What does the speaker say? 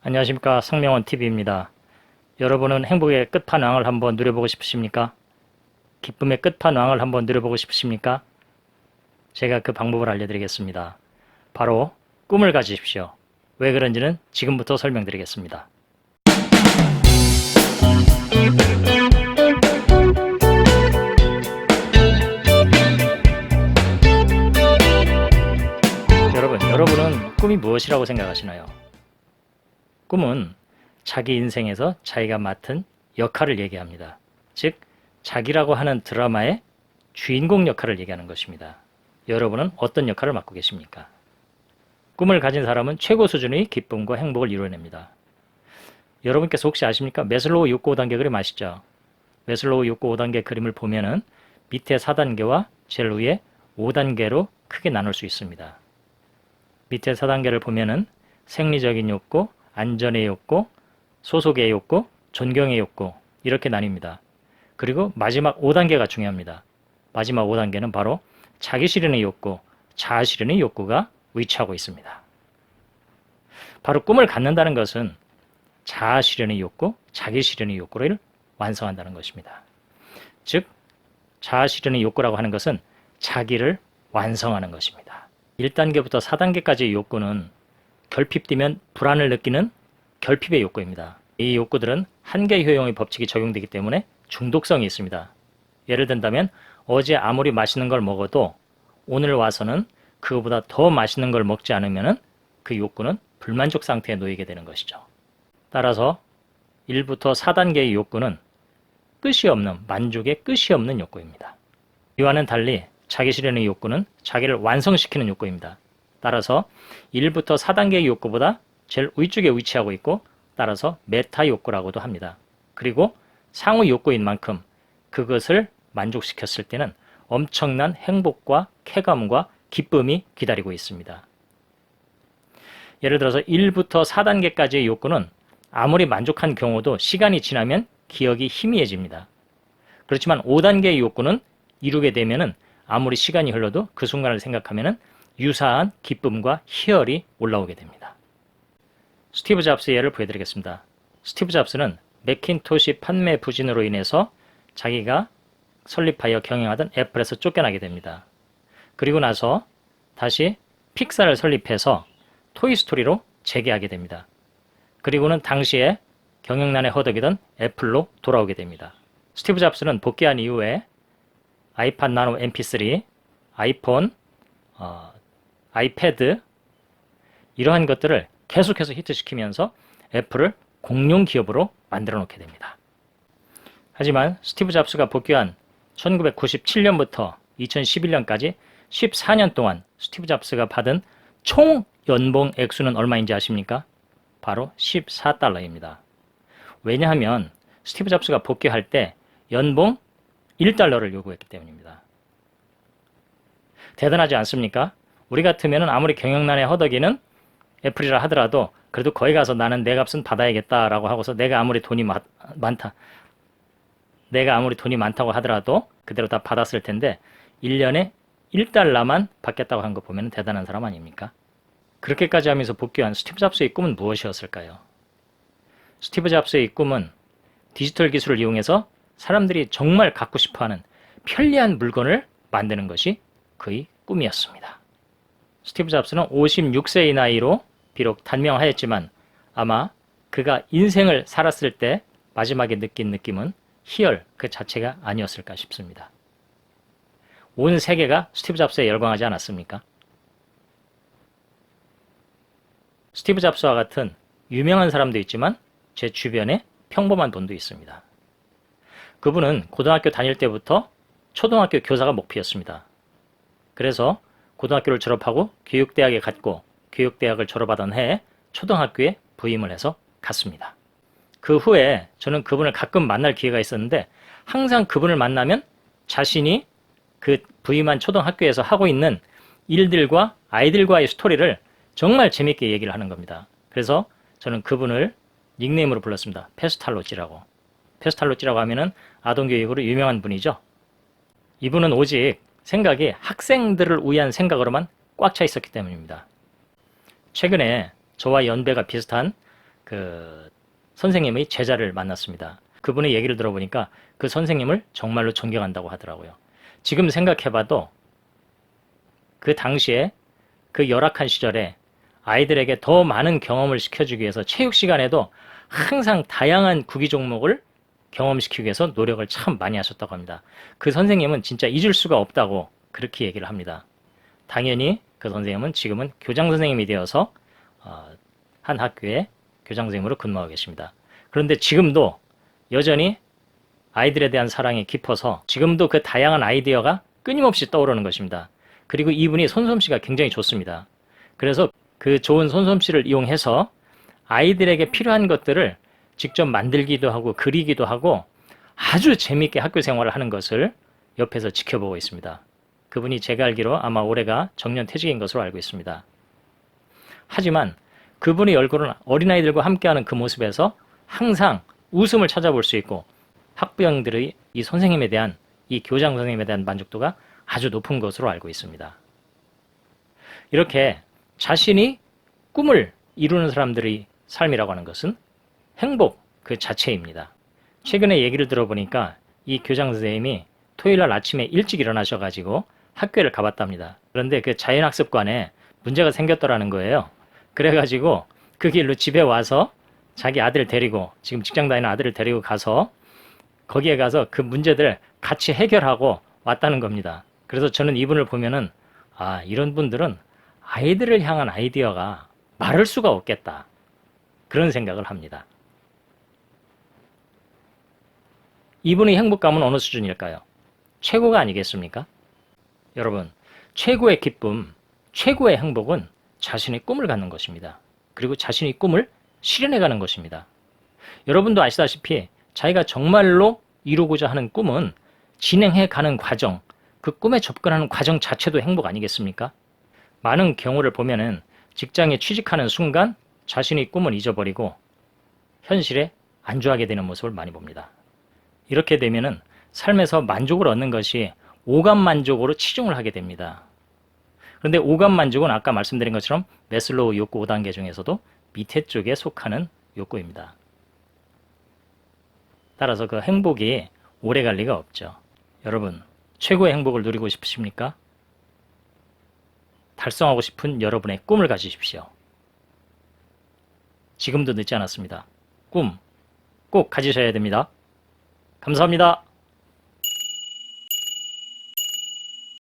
안녕하십니까, 성명원TV입니다. 여러분은 행복의 끝판왕을 한번 누려보고 싶으십니까? 기쁨의 끝판왕을 한번 누려보고 싶으십니까? 제가 그 방법을 알려드리겠습니다. 바로 꿈을 가지십시오. 왜 그런지는 지금부터 설명드리겠습니다. 여러분은 꿈이 무엇이라고 생각하시나요? 꿈은 자기 인생에서 자기가 맡은 역할을 얘기합니다. 즉, 자기라고 하는 드라마의 주인공 역할을 얘기하는 것입니다. 여러분은 어떤 역할을 맡고 계십니까? 꿈을 가진 사람은 최고 수준의 기쁨과 행복을 이루어냅니다. 여러분께서 혹시 아십니까? 매슬로우 욕구 5단계 그림 아시죠? 매슬로우 욕구 5단계 그림을 보면은 밑에 4단계와 제일 위에 5단계로 크게 나눌 수 있습니다. 밑에 4단계를 보면은 생리적인 욕구, 안전의 욕구, 소속의 욕구, 존경의 욕구 이렇게 나뉩니다. 그리고 마지막 5단계가 중요합니다. 마지막 5단계는 바로 자기 실현의 욕구, 자아 실현의 욕구가 위치하고 있습니다. 바로 꿈을 갖는다는 것은 자아 실현의 욕구, 자기 실현의 욕구를 완성한다는 것입니다. 즉, 자아 실현의 욕구라고 하는 것은 자기를 완성하는 것입니다. 1단계부터 4단계까지의 욕구는 결핍되면 불안을 느끼는 결핍의 욕구입니다. 이 욕구들은 한계 효용의 법칙이 적용되기 때문에 중독성이 있습니다. 예를 든다면 어제 아무리 맛있는 걸 먹어도 오늘 와서는 그거보다 더 맛있는 걸 먹지 않으면 그 욕구는 불만족 상태에 놓이게 되는 것이죠. 따라서 1부터 4단계의 욕구는 끝이 없는, 만족의 끝이 없는 욕구입니다. 이와는 달리 자기 실현의 욕구는 자기를 완성시키는 욕구입니다. 따라서 1부터 4단계의 욕구보다 제일 위쪽에 위치하고 있고 따라서 메타 욕구라고도 합니다. 그리고 상위 욕구인 만큼 그것을 만족시켰을 때는 엄청난 행복과 쾌감과 기쁨이 기다리고 있습니다. 예를 들어서 1부터 4단계까지의 욕구는 아무리 만족한 경우도 시간이 지나면 기억이 희미해집니다. 그렇지만 5단계의 욕구는 이루게 되면은 아무리 시간이 흘러도 그 순간을 생각하면은 유사한 기쁨과 희열이 올라오게 됩니다. 스티브 잡스의 예를 보여드리겠습니다. 스티브 잡스는 매킨토시 판매 부진으로 인해서 자기가 설립하여 경영하던 애플에서 쫓겨나게 됩니다. 그리고 나서 다시 픽사를 설립해서 토이스토리로 재계하게 됩니다. 그리고는 당시에 경영난에 허덕이던 애플로 돌아오게 됩니다. 스티브 잡스는 복귀한 이후에 아이팟 나노 mp3, 아이폰, 아이패드 이러한 것들을 계속해서 히트시키면서 애플을 공룡 기업으로 만들어 놓게 됩니다. 하지만 스티브 잡스가 복귀한 1997년부터 2011년까지 14년 동안 스티브 잡스가 받은 총 연봉 액수는 얼마인지 아십니까? 바로 14달러입니다. 왜냐하면 스티브 잡스가 복귀할 때 연봉 1달러를 요구했기 때문입니다. 대단하지 않습니까? 우리 같으면 아무리 경영난에 허덕이는 애플이라 하더라도 그래도 거기 가서 나는 내 값은 받아야겠다라고 하고서 내가 아무리 돈이 많다고 하더라도 그대로 다 받았을 텐데 1년에 1달러만 받겠다고 한 거 보면 대단한 사람 아닙니까? 그렇게까지 하면서 복귀한 스티브 잡스의 꿈은 무엇이었을까요? 스티브 잡스의 꿈은 디지털 기술을 이용해서 사람들이 정말 갖고 싶어하는 편리한 물건을 만드는 것이 그의 꿈이었습니다. 스티브 잡스는 56세의 나이로 비록 단명하였지만 아마 그가 인생을 살았을 때 마지막에 느낀 느낌은 희열 그 자체가 아니었을까 싶습니다. 온 세계가 스티브 잡스에 열광하지 않았습니까? 스티브 잡스와 같은 유명한 사람도 있지만 제 주변에 평범한 분도 있습니다. 그분은 고등학교 다닐 때부터 초등학교 교사가 목표였습니다. 그래서 고등학교를 졸업하고 교육대학에 갔고 교육대학을 졸업하던 해에 초등학교에 부임을 해서 갔습니다. 그 후에 저는 그분을 가끔 만날 기회가 있었는데 항상 그분을 만나면 자신이 그 부임한 초등학교에서 하고 있는 일들과 아이들과의 스토리를 정말 재밌게 얘기를 하는 겁니다. 그래서 저는 그분을 닉네임으로 불렀습니다. 페스탈로찌라고. 페스탈로찌라고 하면은 아동교육으로 유명한 분이죠. 이분은 오직 생각이 학생들을 위한 생각으로만 꽉 차 있었기 때문입니다. 최근에 저와 연배가 비슷한 그 선생님의 제자를 만났습니다. 그분의 얘기를 들어보니까 그 선생님을 정말로 존경한다고 하더라고요. 지금 생각해봐도 그 당시에 그 열악한 시절에 아이들에게 더 많은 경험을 시켜주기 위해서 체육 시간에도 항상 다양한 구기 종목을 경험시키기 위해서 노력을 참 많이 하셨다고 합니다. 그 선생님은 진짜 잊을 수가 없다고 그렇게 얘기를 합니다. 당연히 그 선생님은 지금은 교장 선생님이 되어서 한 학교에 교장 선생님으로 근무하고 계십니다. 그런데 지금도 여전히 아이들에 대한 사랑이 깊어서 지금도 그 다양한 아이디어가 끊임없이 떠오르는 것입니다. 그리고 이분이 손솜씨가 굉장히 좋습니다. 그래서 그 좋은 손솜씨를 이용해서 아이들에게 필요한 것들을 직접 만들기도 하고 그리기도 하고 아주 재미있게 학교 생활을 하는 것을 옆에서 지켜보고 있습니다. 그분이 제가 알기로 아마 올해가 정년퇴직인 것으로 알고 있습니다. 하지만 그분의 얼굴은 어린아이들과 함께하는 그 모습에서 항상 웃음을 찾아볼 수 있고 학부형들의 이 선생님에 대한 이 교장 선생님에 대한 만족도가 아주 높은 것으로 알고 있습니다. 이렇게 자신이 꿈을 이루는 사람들의 삶이라고 하는 것은 행복 그 자체입니다. 최근에 얘기를 들어보니까 이 교장 선생님이 토요일날 아침에 일찍 일어나셔가지고 학교를 가봤답니다. 그런데 그 자연학습관에 문제가 생겼더라는 거예요. 그래가지고 그 길로 집에 와서 자기 아들을 데리고 지금 직장 다니는 아들을 데리고 가서 거기에 가서 그 문제들 같이 해결하고 왔다는 겁니다. 그래서 저는 이분을 보면은 이런 분들은 아이들을 향한 아이디어가 말할 수가 없겠다. 그런 생각을 합니다. 이분의 행복감은 어느 수준일까요? 최고가 아니겠습니까? 여러분, 최고의 기쁨, 최고의 행복은 자신의 꿈을 갖는 것입니다. 그리고 자신의 꿈을 실현해가는 것입니다. 여러분도 아시다시피 자기가 정말로 이루고자 하는 꿈은 진행해가는 과정, 그 꿈에 접근하는 과정 자체도 행복 아니겠습니까? 많은 경우를 보면은 직장에 취직하는 순간 자신의 꿈을 잊어버리고 현실에 안주하게 되는 모습을 많이 봅니다. 이렇게 되면은 삶에서 만족을 얻는 것이 오감 만족으로 치중을 하게 됩니다. 그런데 오감 만족은 아까 말씀드린 것처럼 매슬로우 욕구 5단계 중에서도 밑에 쪽에 속하는 욕구입니다. 따라서 그 행복이 오래 갈 리가 없죠. 여러분, 최고의 행복을 누리고 싶으십니까? 달성하고 싶은 여러분의 꿈을 가지십시오. 지금도 늦지 않았습니다. 꿈 꼭 가지셔야 됩니다. 감사합니다.